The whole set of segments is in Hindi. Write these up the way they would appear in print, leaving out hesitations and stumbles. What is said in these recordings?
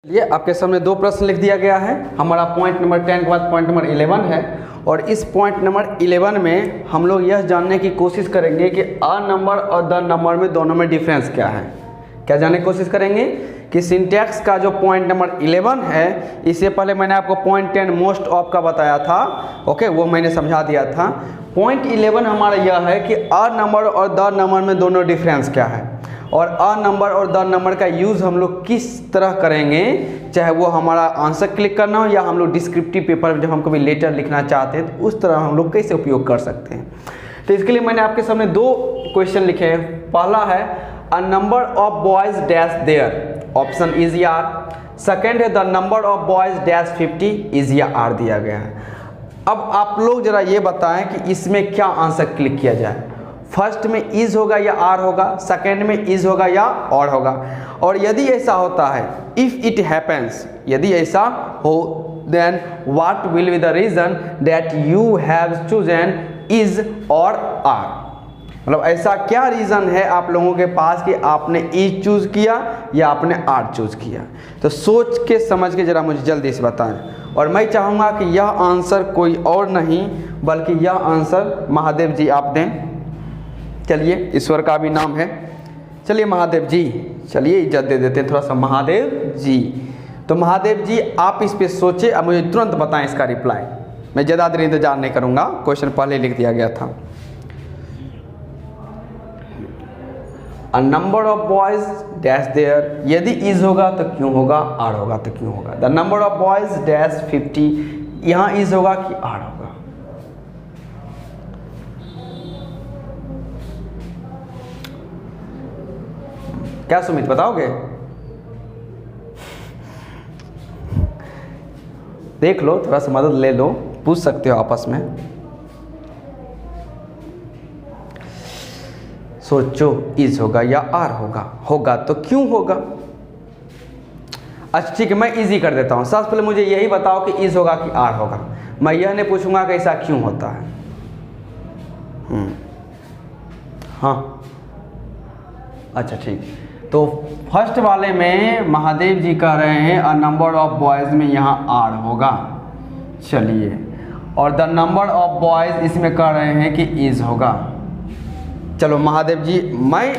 ये आपके सामने दो प्रश्न लिख दिया गया है। हमारा पॉइंट नंबर 10 के बाद पॉइंट नंबर 11 है और इस पॉइंट नंबर 11 में हम लोग यह जानने की कोशिश करेंगे कि अ नंबर और द नंबर में दोनों में डिफरेंस क्या है। क्या जानने की कोशिश करेंगे कि सिंटैक्स का जो पॉइंट नंबर 11 है, इससे पहले मैंने आपको पॉइंट 10 मोस्ट ऑफ का बताया था, ओके, वो मैंने समझा दिया था। पॉइंट 11 हमारा यह है कि अ नंबर और द नंबर में दोनों डिफरेंस क्या है और अ नंबर और द नंबर का यूज़ हम लोग किस तरह करेंगे, चाहे वो हमारा आंसर क्लिक करना हो या हम लोग डिस्क्रिप्टिव पेपर में जब हम कभी लेटर लिखना चाहते हैं तो उस तरह हम लोग कैसे उपयोग कर सकते हैं। तो इसके लिए मैंने आपके सामने दो क्वेश्चन लिखे हैं। पहला है अ number of boys dash there, option is या आर। सेकेंड है the number of boys dash 50 is या आर दिया गया है। अब आप लोग जरा ये बताएं कि इसमें क्या आंसर क्लिक किया जाए। फर्स्ट में इज होगा या आर होगा, सेकेंड में इज होगा या और होगा। और यदि ऐसा होता है, इफ इट हैपेंस, यदि ऐसा हो, then what will be the reason that you have chosen is और आर। मतलब ऐसा क्या रीज़न है आप लोगों के पास कि आपने इज चूज किया या आपने आर चूज किया। तो सोच के समझ के जरा मुझे जल्दी से बताएं। और मैं चाहूँगा कि यह आंसर कोई और नहीं बल्कि यह आंसर महादेव जी आप दें। चलिए, ईश्वर का भी नाम है। चलिए महादेव जी, चलिए इज्जत दे देते हैं थोड़ा सा महादेव जी। तो महादेव जी आप इस पे सोचे, अब मुझे तुरंत बताएं इसका रिप्लाई। मैं ज़्यादा देर इंतजार नहीं करूँगा, क्वेश्चन पहले लिख दिया गया था। अ number of boys dash there, यदि इज होगा तो क्यों होगा, आर होगा तो क्यों होगा। The number of boys dash 50, यहाँ इज होगा कि आर होगा। क्या सुमित बताओगे? देख लो, थोड़ा सा मदद ले लो, पूछ सकते हो आपस में। सोचो, इज होगा या आर होगा, होगा तो क्यों होगा। अच्छा ठीक है, मैं इजी कर देता हूं। सबसे पहले मुझे यही बताओ कि इज होगा कि आर होगा। मैं यह नहीं पूछूंगा कि ऐसा क्यों होता है। हाँ अच्छा ठीक। तो फर्स्ट वाले में महादेव जी कह रहे हैं अ नंबर ऑफ बॉयज़ में यहाँ आर होगा। चलिए, और द नंबर ऑफ बॉयज़ इसमें कह रहे हैं कि इज होगा। चलो महादेव जी, मैं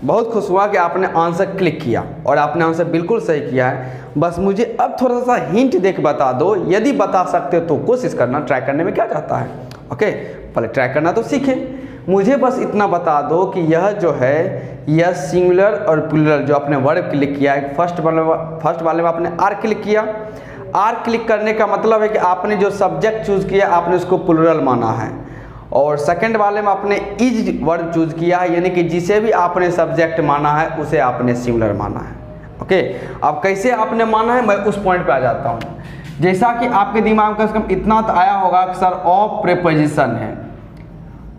बहुत खुश हुआ कि आपने आंसर क्लिक किया और आपने आंसर बिल्कुल सही किया है। बस मुझे अब थोड़ा सा हिंट दे के बता दो। यदि बता सकते हो तो कोशिश करना, ट्राई करने में क्या जाता है। ओके, पहले ट्राई करना तो सीखें। मुझे बस इतना बता दो कि यह जो है यह सिंगुलर और प्लूरल जो आपने वर्ब क्लिक किया है, फर्स्ट वाले में आपने आर क्लिक किया। आर क्लिक करने का मतलब है कि आपने जो सब्जेक्ट चूज़ किया आपने उसको प्लूरल माना है। और सेकंड वाले में आपने इज वर्ब चूज़ किया है, यानी कि जिसे भी आपने सब्जेक्ट माना है उसे आपने सिंगुलर माना है। ओके, अब कैसे आपने माना है मैं उस पॉइंट पे आ जाता हूँ। जैसा कि आपके दिमाग में कम से कम इतना तो आया होगा कि सर ऑफ प्रीपोजिशन है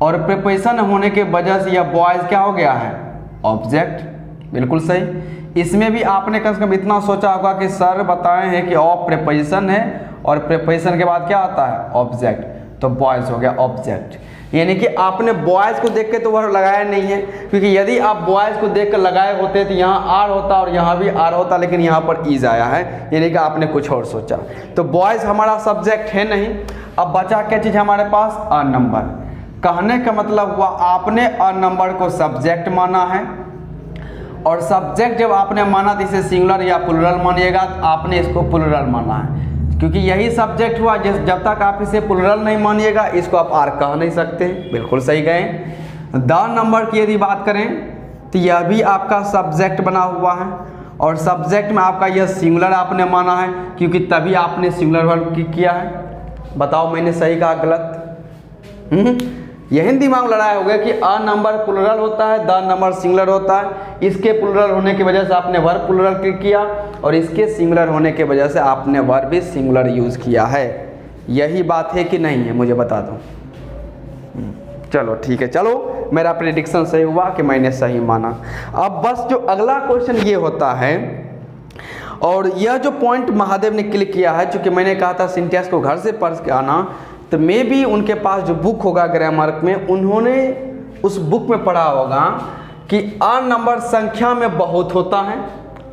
और प्रीपोजिशन होने के वजह से यह बॉयज़ क्या हो गया है, ऑब्जेक्ट। बिल्कुल सही। इसमें भी आपने कम से कम इतना सोचा होगा कि सर बताए हैं कि ऑफ प्रीपोजिशन है और प्रीपोजिशन के बाद क्या आता है, ऑब्जेक्ट, तो बॉयज़ हो गया ऑब्जेक्ट। यानी कि आपने बॉयज़ को देख के तो वर्ब लगाया नहीं है, क्योंकि यदि आप बॉयज़ को देख कर लगाए होते तो यहाँ आर होता और यहाँ भी आर होता, लेकिन यहाँ पर इज आया है, यानी कि आपने कुछ और सोचा। तो बॉयज़ हमारा सब्जेक्ट है नहीं। अब बचा क्या चीज़ हमारे पास, अ नंबर। कहने का मतलब हुआ आपने अ नंबर को सब्जेक्ट माना है और सब्जेक्ट जब आपने माना तो इसे सिंगुलर या प्लूरल मानिएगा, तो आपने इसको प्लूरल माना है क्योंकि यही सब्जेक्ट हुआ। जब तक आप इसे प्लूरल नहीं मानिएगा इसको आप आर कह नहीं सकते। बिल्कुल सही गए। द नंबर की यदि बात करें तो यह भी आपका सब्जेक्ट बना हुआ है और सब्जेक्ट में आपका यह सिंगुलर आपने माना है क्योंकि तभी आपने सिंगुलर वर्ब किया है। बताओ मैंने सही कहा गलत? यही दिमाग लड़ाया हो गया कि अ नंबर प्लूरल होता है, द नंबर सिंगुलर होता है। इसके प्लूरल होने की वजह से आपने वर्ब प्लूरल क्लिक किया और इसके सिंगुलर होने की वजह से आपने वर्ब भी सिंगुलर यूज़ किया है। यही बात है कि नहीं है, मुझे बता दो। चलो ठीक है, चलो मेरा प्रेडिक्शन सही हुआ कि मैंने सही माना। अब बस जो अगला क्वेश्चन ये होता है, और यह जो पॉइंट महादेव ने क्लिक किया है, चूँकि मैंने कहा था सिंटैक्स को घर से पढ़ के आना, तो मे भी उनके पास जो बुक होगा ग्रामर में, उन्होंने उस बुक में पढ़ा होगा कि अ नंबर संख्या में बहुत होता है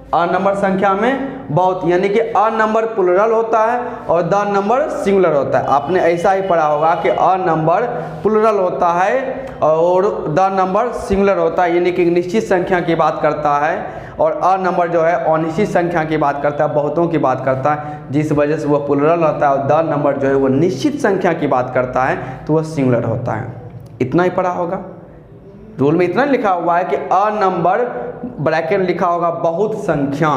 अ नंबर संख्या में बहुत, यानी कि अ नंबर प्लुरल होता है और द नंबर सिंगुलर होता है। आपने ऐसा ही पढ़ा होगा कि अ नंबर प्लुरल होता है और द नंबर सिंगुलर होता है, यानी कि निश्चित संख्या की बात करता है, और अ नंबर जो है अनिश्चित संख्या की बात करता है, बहुतों की बात करता है, जिस वजह से वह प्लुरल होता है। और द नंबर जो है वो निश्चित संख्या की बात करता है, तो वह सिंगुलर होता है। इतना ही पढ़ा होगा। रूल में इतना लिखा हुआ है कि अ नंबर ब्रैकेट लिखा होगा बहुत संख्या,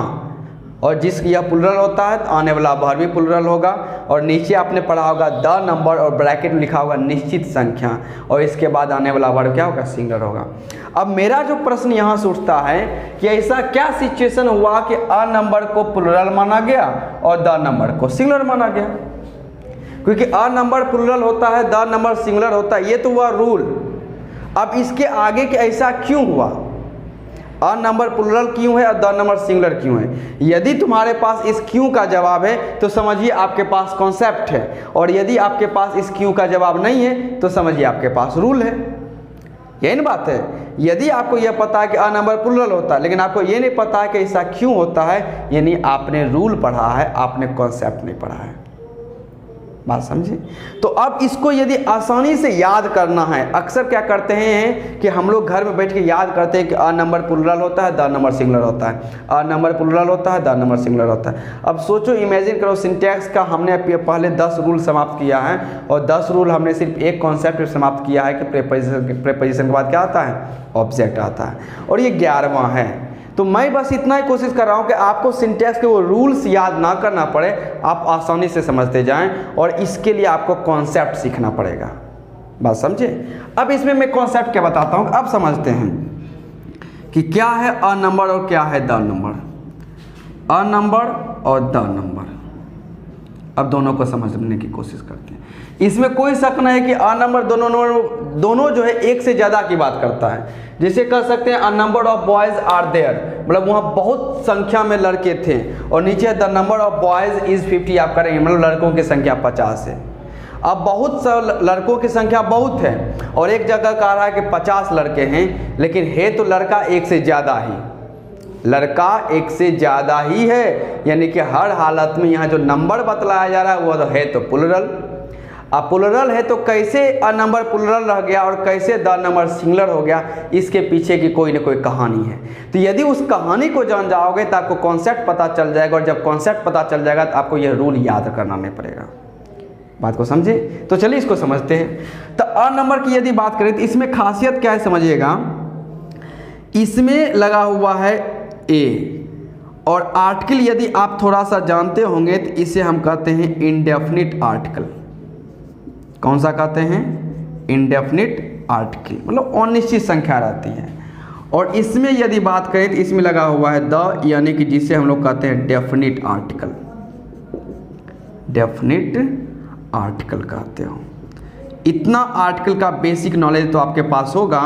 और जिस यह प्लुरल होता है तो आने वाला वर्ब भी प्लुरल होगा, और नीचे आपने पढ़ा होगा द नंबर और ब्रैकेट में लिखा होगा निश्चित संख्या, और इसके बाद आने वाला वर्ब क्या होगा, सिंगुलर होगा। अब मेरा जो प्रश्न यहाँ से उठता है कि ऐसा क्या सिचुएशन हुआ कि अ नंबर को प्लुरल माना गया और द नंबर को सिंगुलर माना गया? क्योंकि अ नंबर प्लुरल होता है, द नंबर सिंगुलर होता है, ये तो हुआ रूल। अब इसके आगे कि ऐसा क्यों हुआ, अ नंबर प्लुरल क्यों है और द नंबर सिंगुलर क्यों है? यदि तुम्हारे पास इस क्यों का जवाब है तो समझिए आपके पास कॉन्सेप्ट है, और यदि आपके पास इस क्यों का जवाब नहीं है तो समझिए आपके पास रूल है। यही ना बात है। यदि आपको यह पता है कि अ नंबर प्लुरल होता है, लेकिन आपको ये नहीं पता है कि ऐसा क्यों होता है, यानी आपने रूल पढ़ा है, आपने कॉन्सेप्ट नहीं पढ़ा है। बात समझे? तो अब इसको यदि आसानी से याद करना है, अक्सर क्या करते हैं कि हम लोग घर में बैठ के याद करते हैं कि अ नंबर प्लुरल होता है, द नंबर सिंगुलर होता है, अ नंबर प्लुरल होता है, द नंबर सिंगुलर होता है। अब सोचो, इमेजिन करो, सिंटैक्स का हमने पहले 10 रूल समाप्त किया है, और 10 रूल हमने सिर्फ एक कॉन्सेप्ट समाप्त किया है कि प्रीपोजिशन के बाद क्या आता है, ऑब्जेक्ट आता है, और ये 11वां है। तो मैं बस इतना ही कोशिश कर रहा हूँ कि आपको सिंटैक्स के वो रूल्स याद ना करना पड़े, आप आसानी से समझते जाएं, और इसके लिए आपको कॉन्सेप्ट सीखना पड़ेगा। बात समझे? अब इसमें मैं कॉन्सेप्ट क्या बताता हूँ, अब समझते हैं कि क्या है अ नंबर और क्या है द नंबर। अ नंबर और द नंबर, अब दोनों को समझने की कोशिश करते हैं। इसमें कोई शक नहीं है कि अ नंबर दोनों जो है एक से ज़्यादा की बात करता है। जिसे कह सकते हैं a number of boys are there, मतलब वहाँ बहुत संख्या में लड़के थे, और नीचे the number of boys is 50 आप करेंगे, मतलब लड़कों की संख्या 50 है। अब बहुत सा लड़कों की संख्या बहुत है, और एक जगह कह रहा है कि 50 लड़के हैं, लेकिन है तो लड़का एक से ज़्यादा ही, लड़का एक से ज़्यादा ही है, यानी कि हर हालत में यहाँ जो नंबर बतलाया जा रहा है वो तो है तो प्लुरल। अब प्लुरल है तो कैसे अ नंबर प्लुरल रह गया और कैसे द नंबर सिंगुलर हो गया, इसके पीछे की कोई ना कोई कहानी है। तो यदि उस कहानी को जान जाओगे तो आपको कॉन्सेप्ट पता चल जाएगा, और जब कॉन्सेप्ट पता चल जाएगा तो आपको यह रूल याद करना नहीं पड़ेगा। बात को समझे? तो चलिए इसको समझते हैं। तो अ नंबर की यदि बात करें तो इसमें खासियत क्या है समझिएगा। इसमें लगा हुआ है ए, और आर्टिकल यदि आप थोड़ा सा जानते होंगे तो इसे हम कहते हैं इंडेफिनिट आर्टिकल। कौन सा कहते हैं? इंडेफिनिट आर्टिकल, मतलब अनिश्चित संख्या रहती है। और इसमें यदि बात करें तो इसमें लगा हुआ है द, यानी कि जिसे हम लोग कहते हैं डेफिनिट आर्टिकल। डेफिनिट आर्टिकल कहते हो। इतना आर्टिकल का बेसिक नॉलेज तो आपके पास होगा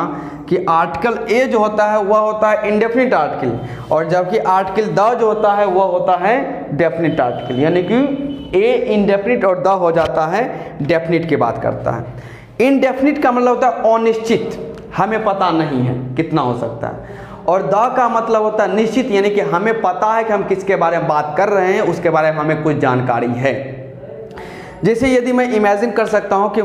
कि आर्टिकल ए जो होता है वह होता है इंडेफिनिट आर्टिकल, और जबकि आर्टिकल द जो होता है वह होता है डेफिनिट आर्टिकल, यानी कि ए इंडेफिनिट और द हो जाता है डेफिनिट की बात करता है। इनडेफिनिट का मतलब होता है अनिश्चित, हमें पता नहीं है कितना हो सकता है, और द का मतलब होता है निश्चित, यानी कि हमें पता है कि हम किसके बारे में बात कर रहे हैं, उसके बारे में हमें कुछ जानकारी है। जैसे यदि मैं इमेजिन कर सकता हूँ कि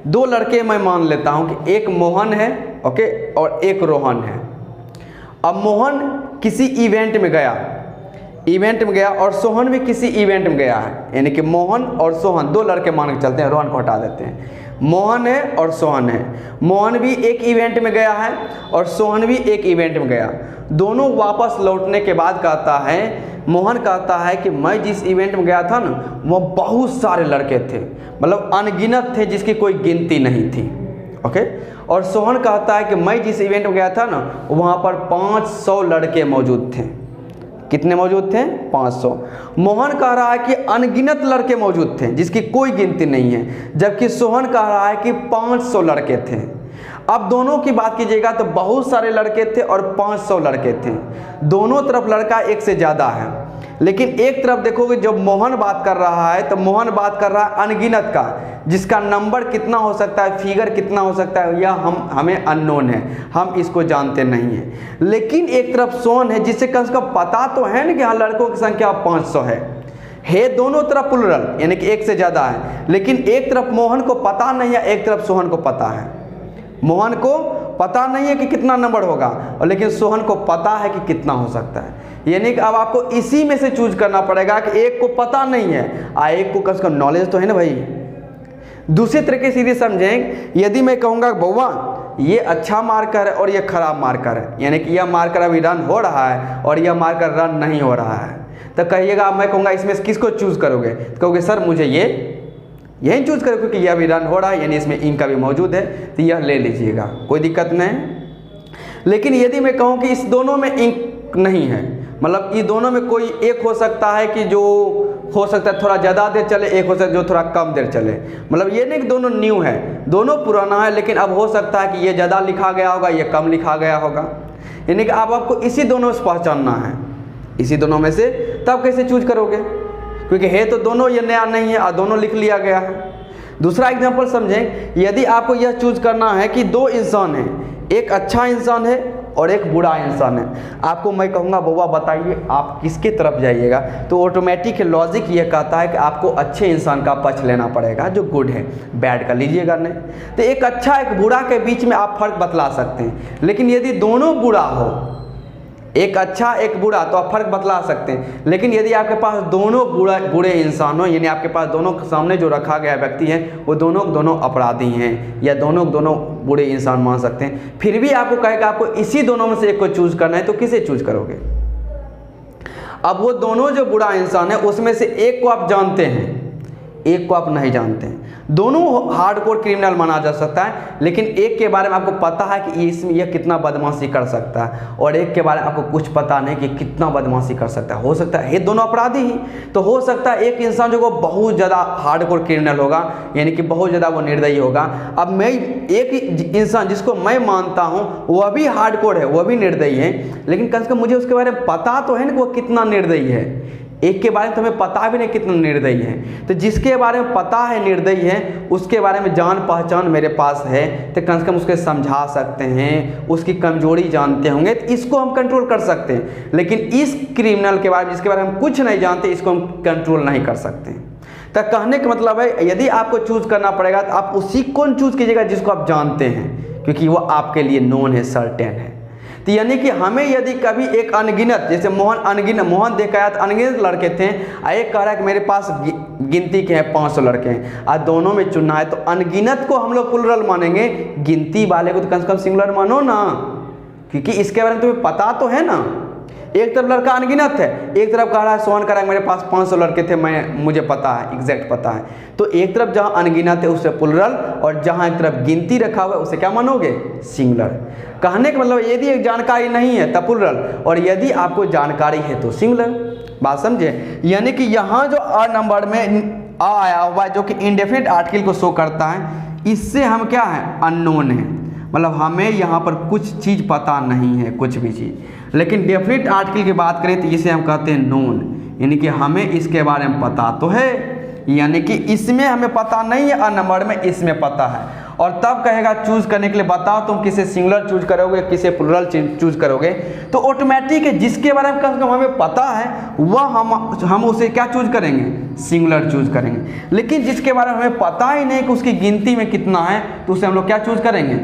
2 लड़के मैं मान लेता हूँ कि एक मोहन है, ओके, और एक रोहन है। अब मोहन किसी इवेंट में गया और सोहन भी किसी इवेंट में गया है, यानी कि मोहन और सोहन 2 लड़के मान के चलते हैं, रोहन को हटा देते हैं। मोहन है और सोहन है, मोहन भी एक इवेंट में गया है और सोहन भी एक इवेंट में गया। दोनों वापस लौटने के बाद कहता है, मोहन कहता है कि मैं जिस इवेंट में गया था ना वो बहुत सारे लड़के थे, मतलब अनगिनत थे, जिसकी कोई गिनती नहीं थी, ओके। और सोहन कहता है कि मैं जिस इवेंट में गया था ना वहाँ पर 500 लड़के मौजूद थे। कितने मौजूद थे? 500। मोहन कह रहा है कि अनगिनत लड़के मौजूद थे जिसकी कोई गिनती नहीं है, जबकि सोहन कह रहा है कि 500 लड़के थे। अब दोनों की बात कीजिएगा तो बहुत सारे लड़के थे और 500 लड़के थे, दोनों तरफ लड़का एक से ज़्यादा है। लेकिन एक तरफ देखोगे जब मोहन बात कर रहा है तो मोहन बात कर रहा है अनगिनत का, जिसका नंबर कितना हो सकता है, फिगर कितना हो सकता है, यह हमें अननोन है, हम इसको जानते नहीं हैं। लेकिन एक तरफ सोहन है जिससे कम से कम पता तो है ना कि हाँ लड़कों की संख्या 500 है दोनों तरफ प्लुरल यानी कि एक से ज़्यादा है। लेकिन एक तरफ मोहन को पता नहीं है, एक तरफ सोहन को पता है। मोहन को पता नहीं है कि कितना नंबर होगा और लेकिन सोहन को पता है कि कितना हो सकता है। यानी कि अब आपको इसी में से चूज करना पड़ेगा कि एक को पता नहीं है एक को कम से कम नॉलेज तो है ना भाई। दूसरे तरीके से ये समझें, यदि मैं कहूँगा बउआ ये अच्छा मार्कर है और ये खराब मार्कर है, यानी कि यह मार्कर अभी रन हो रहा है और यह मार्कर रन नहीं हो रहा है, तो कहिएगा मैं कहूँगा इसमें से किसको चूज करोगे, तो कहोगे सर मुझे यही चूज करो क्योंकि यह भी रन हो रहा है, यानी इसमें इंक का भी मौजूद है तो यह ले लीजिएगा, कोई दिक्कत नहीं। लेकिन यदि मैं कहूँ कि इस दोनों में इंक नहीं है, मतलब ये दोनों में कोई एक हो सकता है कि जो हो सकता है थोड़ा ज़्यादा देर चले, एक हो सकता है जो थोड़ा कम देर चले, मतलब ये नहीं कि दोनों न्यू है, दोनों पुराना है, लेकिन अब हो सकता है कि ये ज़्यादा लिखा गया होगा, ये कम लिखा गया होगा। यानी कि अब आपको इसी दोनों से पहचानना है, इसी दोनों में से, तब कैसे चूज करोगे, क्योंकि है तो दोनों, ये नया नहीं है और दोनों लिख लिया गया है। दूसरा एग्जाम्पल समझें, यदि आपको यह चूज करना है कि दो इंसान हैं, एक अच्छा इंसान है और एक बुरा इंसान है, आपको मैं कहूँगा बउआ बताइए आप किसके तरफ जाइएगा, तो ऑटोमेटिक लॉजिक ये कहता है कि आपको अच्छे इंसान का पक्ष लेना पड़ेगा, जो गुड है, बैड का लीजिएगा नहीं। तो एक अच्छा एक बुरा के बीच में आप फर्क बतला सकते हैं, लेकिन यदि दोनों बुरा हो, एक अच्छा एक बुरा, तो आप फर्क बतला सकते हैं। लेकिन यदि आपके पास दोनों बुरे इंसान हो, यानी आपके पास दोनों के सामने जो रखा गया व्यक्ति है वो दोनों अपराधी हैं या दोनों बुरे इंसान मान सकते हैं, फिर भी आपको कहेगा आपको इसी दोनों में से एक को चूज करना है, तो किसे चूज करोगे। अब वो दोनों जो बुरा इंसान है उसमें से एक को आप जानते हैं, एक को आप नहीं जानते हैं, दोनों हार्डकोर क्रिमिनल माना जा सकता है, लेकिन एक के बारे में आपको पता है कि इसमें यह कितना बदमाशी कर सकता है और एक के बारे में आपको कुछ पता नहीं कि कितना बदमाशी कर सकता है। हो सकता है ये दोनों अपराधी ही, तो हो सकता है एक इंसान जो बहुत ज़्यादा हार्डकोर क्रिमिनल होगा, यानी कि बहुत ज़्यादा वो निर्दयी होगा। अब मैं एक इंसान जिसको मैं मानता हूँ वह भी हार्डकोर है, वह भी निर्दयी है, लेकिन कम से कम मुझे उसके बारे में पता तो है ना कि वह कितना निर्दयी है। एक के बारे में तुम्हें पता भी नहीं कितना निर्दयी है, तो जिसके बारे में पता है निर्दयी है उसके बारे में जान पहचान मेरे पास है, तो कम से कम उसके समझा सकते हैं, उसकी कमजोरी जानते होंगे, तो इसको हम कंट्रोल कर सकते हैं। लेकिन इस क्रिमिनल के बारे में जिसके बारे में हम कुछ नहीं जानते, इसको हम कंट्रोल नहीं कर सकते। तो कहने का मतलब है यदि आपको चूज करना पड़ेगा तो आप उसी को चूज कीजिएगा जिसको आप जानते हैं, क्योंकि वो आपके लिए नोन है, सर्टेन है। तो यानी कि हमें यदि कभी एक अनगिनत, जैसे मोहन देखा है तो अनगिनत लड़के थे, एक कह रहा है कि मेरे पास गिनती के हैं 500 लड़के हैं, आज दोनों में चुनना है, तो अनगिनत को हम लोग प्लुरल मानेंगे, गिनती वाले को तो कम से कम सिंगुलर मानो ना, क्योंकि इसके बारे में तुम्हें पता तो है ना। एक तरफ लड़का अनगिनत है, एक तरफ कह रहा है सोहन कह रहा है मेरे पास 500 लड़के थे, मुझे पता है, एग्जैक्ट पता है। तो एक तरफ जहाँ अनगिनत है उसे प्लुरल, और जहाँ एक तरफ गिनती रखा हुआ है उसे क्या मानोगे, सिंगुलर। कहने का मतलब यदि एक जानकारी नहीं है तब प्लुरल, और यदि आपको जानकारी है तो सिंगुलर। बात समझे। यानी कि यहाँ जो अ नंबर में आ आया हुआ है जो कि इंडेफिनिट आर्टिकल को शो करता है, इससे हम क्या है, अननोन है, मतलब हमें यहाँ पर कुछ चीज़ पता नहीं है, कुछ भी चीज़। लेकिन डेफिनिट आर्टिकल की बात करें तो इसे हम कहते हैं नोन, यानी कि हमें इसके बारे में पता तो है, यानी कि इसमें हमें पता नहीं है, अ नंबर में इसमें पता है। और तब कहेगा चूज करने के लिए बताओ तुम किसे सिंगुलर चूज करोगे, किसे प्लुरल चूज करोगे, तो ऑटोमेटिक है जिसके बारे में कम से कम हमें पता है वह हम उसे क्या चूज करेंगे, सिंगुलर चूज करेंगे। लेकिन जिसके बारे में हमें पता ही नहीं कि उसकी गिनती में कितना है, तो उसे हम लोग क्या चूज करेंगे,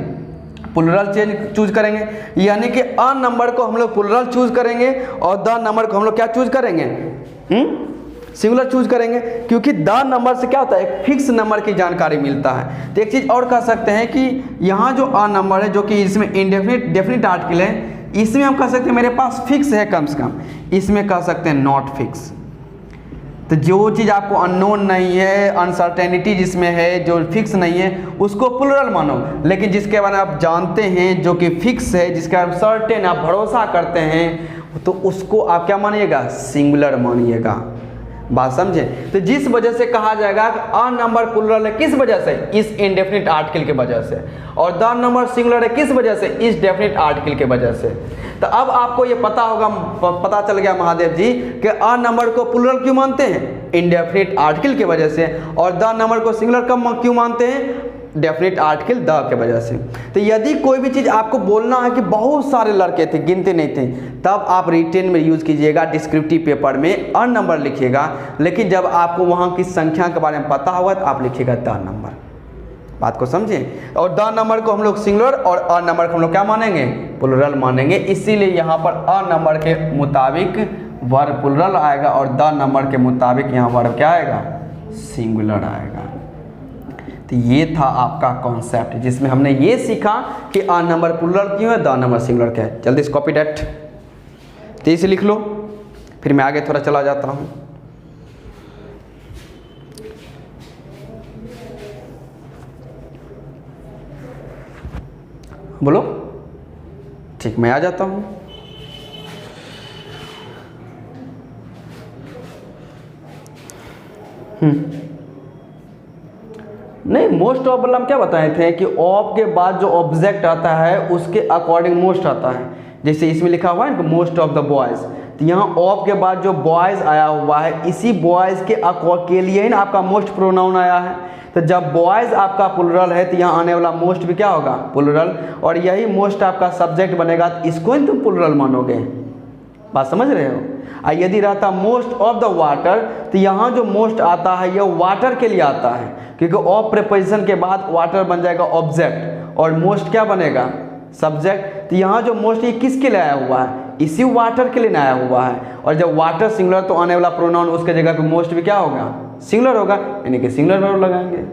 प्लुरल चूज करेंगे। यानी कि अ नंबर को हम लोग प्लुरल चूज करेंगे और द नंबर को हम लोग क्या चूज करेंगे, सिंगुलर चूज करेंगे, क्योंकि द नंबर से क्या होता है, एक फिक्स नंबर की जानकारी मिलता है। तो एक चीज़ और कह सकते हैं कि यहाँ जो अ नंबर है जो कि इसमें डेफिनिट आर्टिकल है, इसमें हम कह सकते हैं मेरे पास फिक्स है कम से कम, इसमें कह सकते हैं नॉट फिक्स। तो जो चीज़ आपको अननोन नहीं है, अनसर्टेनिटी जिसमें है, जो फिक्स नहीं है, उसको प्लुरल मानो। लेकिन जिसके बारे में आप जानते हैं, जो कि फिक्स है, जिसके बारे में सर्टेन आप भरोसा करते हैं, तो उसको आप क्या मानिएगा, सिंगुलर मानिएगा। बात समझे। तो जिस वजह से कहा जाएगा कि अ नंबर प्लुरल है, किस वजह से, इस इनडेफिनिट आर्टिकल के वजह से, और द नंबर सिंगुलर है किस वजह से, इस डेफिनिट आर्टिकल के वजह से। तो अब आपको ये पता होगा, पता चल गया महादेव जी कि अ नंबर को प्लुरल क्यों मानते हैं, इनडेफिनिट आर्टिकल की वजह से, और द नंबर को सिंगुलर कब क्यों मानते हैं, डेफिनेट आर्टिकल द के वजह से। तो यदि कोई भी चीज़ आपको बोलना है कि बहुत सारे लड़के थे, गिनते नहीं थे, तब आप रिटेन में यूज़ कीजिएगा, डिस्क्रिप्टिव पेपर में अ नंबर लिखिएगा, लेकिन जब आपको वहाँ की संख्या के बारे में पता होगा तो आप लिखिएगा द नंबर। बात को समझें। और द नंबर को हम लोग सिंगुलर और अ नंबर को हम लोग क्या मानेंगे, प्लुरल मानेंगे। इसीलिए यहाँ पर अ नंबर के मुताबिक वर्ब प्लुरल आएगा और द नंबर के मुताबिक यहाँ वर्ब क्या आएगा, सिंगुलर आएगा। तो ये था आपका कॉन्सेप्ट जिसमें हमने ये सीखा कि अ नंबर प्लुरल क्यों है, द नंबर सिंगुलर क्या है। जल्दी से कॉपी डेट तेजी से लिख लो, फिर मैं आगे थोड़ा चला जाता हूँ। बोलो, ठीक, मैं आ जाता हूँ। नहीं, मोस्ट ऑफ वाला हम क्या बताए थे कि ऑफ के बाद जो ऑब्जेक्ट आता है उसके अकॉर्डिंग मोस्ट आता है। जैसे इसमें लिखा हुआ है ना मोस्ट ऑफ द बॉयज़, तो यहाँ ऑफ के बाद जो बॉयज़ आया हुआ है, इसी बॉयज़ के लिए ही ना आपका मोस्ट प्रोनाउन आया है। तो जब बॉयज़ आपका प्लुरल है तो यहाँ आने वाला मोस्ट भी क्या होगा, प्लुरल, और यही मोस्ट आपका सब्जेक्ट बनेगा, तो इसको ही तुम प्लुरल मानोगे। बात समझ रहे हो। यदि रहता मोस्ट ऑफ द वाटर, तो यहाँ जो मोस्ट आता है यह वाटर के लिए आता है, क्योंकि ऑफ प्रीपोजिशन के बाद वाटर बन जाएगा ऑब्जेक्ट और मोस्ट क्या बनेगा, सब्जेक्ट। तो यहाँ जो मोस्ट ये किसके लिए आया हुआ है, इसी वाटर के लिए आया हुआ है। और जब वाटर सिंगुलर तो आने वाला प्रोनाउन उसके जगह पे मोस्ट भी क्या होगा, सिंगुलर होगा, यानी कि सिंगुलर वर्ब लगाएंगे।